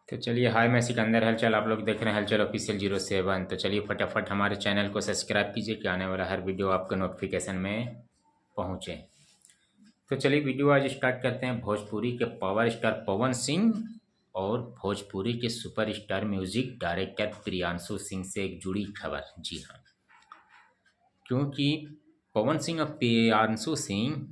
तो चलिए, हाय, मैं सिकंदर हलचल। आप लोग देख रहे हैं हलचल ऑफिशियल 07। तो चलिए फटाफट हमारे चैनल को सब्सक्राइब कीजिए कि आने वाला हर वीडियो आपको नोटिफिकेशन में पहुंचे। तो चलिए वीडियो आज स्टार्ट करते हैं। भोजपुरी के पावर स्टार पवन सिंह और भोजपुरी के superstar music director Priyanshu Singh से एक जुड़ी खबर। जी हाँ, क्योंकि पवन सिंह और प्रियांशु सिंह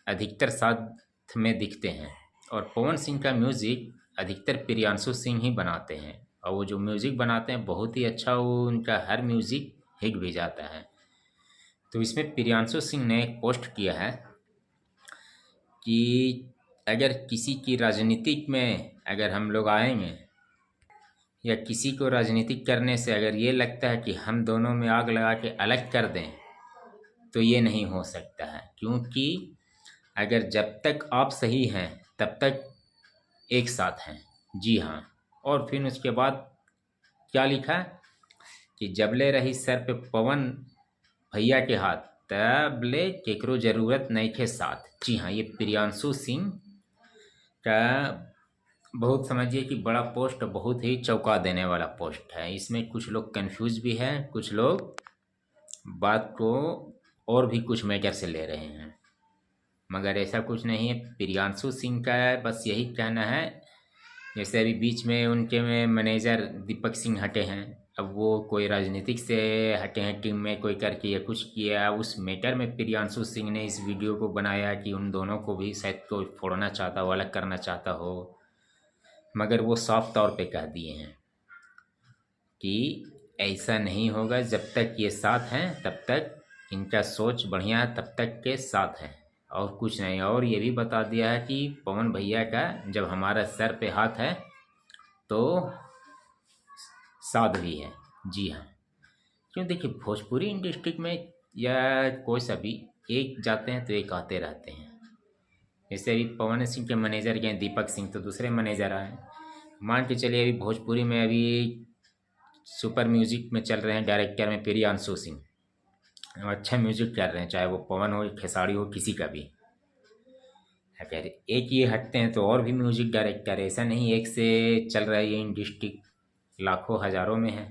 अधिकतर साथ में दिखते हैं और पवन सिंह का म्यूज़िक अधिकतर प्रियांशु सिंह ही बनाते हैं और वो जो म्यूज़िक बनाते हैं बहुत ही अच्छा, वो उनका हर म्यूज़िक हिट भी जाता है। तो इसमें प्रियांशु सिंह ने एक पोस्ट किया है कि अगर किसी की राजनीतिक में अगर हम लोग आएंगे या किसी को राजनीतिक करने से अगर ये लगता है कि हम दोनों में आग लगा के अलग कर दें तो ये नहीं हो सकता है, क्योंकि अगर जब तक आप सही हैं तब तक एक साथ हैं। जी हाँ, और फिर उसके बाद क्या लिखा कि जबले रही सर पे पवन भैया के हाथ तबले केकरो जरूरत नहीं के साथ। जी हाँ, ये प्रियांशु सिंह का बहुत समझिए कि बड़ा पोस्ट, बहुत ही चौंका देने वाला पोस्ट है। इसमें कुछ लोग कंफ्यूज भी हैं, कुछ लोग बात को और भी कुछ मैटर से ले रहे हैं, मगर ऐसा कुछ नहीं है। प्रियांशु सिंह का बस यही कहना है, जैसे अभी बीच में उनके में मैनेजर दीपक सिंह हटे हैं, अब वो कोई राजनीतिक से हटे हैं, टीम में कोई करके या कुछ किया, उस मैटर में प्रियांशु सिंह ने इस वीडियो को बनाया कि उन दोनों को भी शायद कोई फोड़ना चाहता हो, अलग करना चाहता हो, मगर वो साफ तौर पे कह दिए हैं कि ऐसा नहीं होगा। जब तक ये साथ हैं तब तक इनका सोच बढ़िया है, तब तक के साथ है और कुछ नहीं। और ये भी बता दिया है कि पवन भैया का जब हमारा सर पे हाथ है तो साथ भी है। जी हाँ, क्यों देखिए, भोजपुरी इंडस्ट्री में या कोई सा भी एक जाते हैं तो एक आते रहते हैं। जैसे अभी पवन सिंह के मैनेजर गए दीपक सिंह, तो दूसरे मैनेजर आए। मान के चलिए अभी भोजपुरी में अभी सुपर म्यूजिक में चल रहे हैं डायरेक्टर में प्रियांशु सिंह, अच्छा म्यूजिक कर रहे हैं, चाहे वो पवन हो, खेसारी हो, किसी का भी। अगर एक ये हटते हैं तो और भी म्यूजिक डायरेक्टर, ऐसा नहीं एक से चल रहा है ये इंडस्ट्री, लाखों हजारों में है।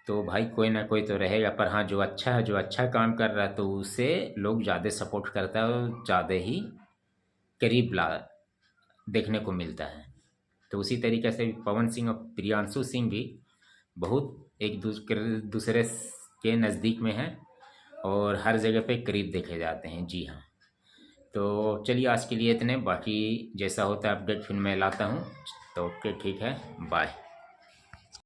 तो भाई कोई ना कोई तो रहेगा, पर हाँ जो अच्छा है, जो अच्छा काम कर रहा है तो उसे लोग ज़्यादा सपोर्ट करता है और ज़्यादा ही करीब ला देखने को मिलता है। तो उसी तरीके से पवन सिंह और प्रियांशु सिंह भी बहुत एक दूसरे के नज़दीक में हैं और हर जगह पे करीब देखे जाते हैं। जी हाँ, तो चलिए आज के लिए इतने, बाकी जैसा होता है अपडेट फिर मैं लाता हूँ। तो ओके, ठीक है, बाय।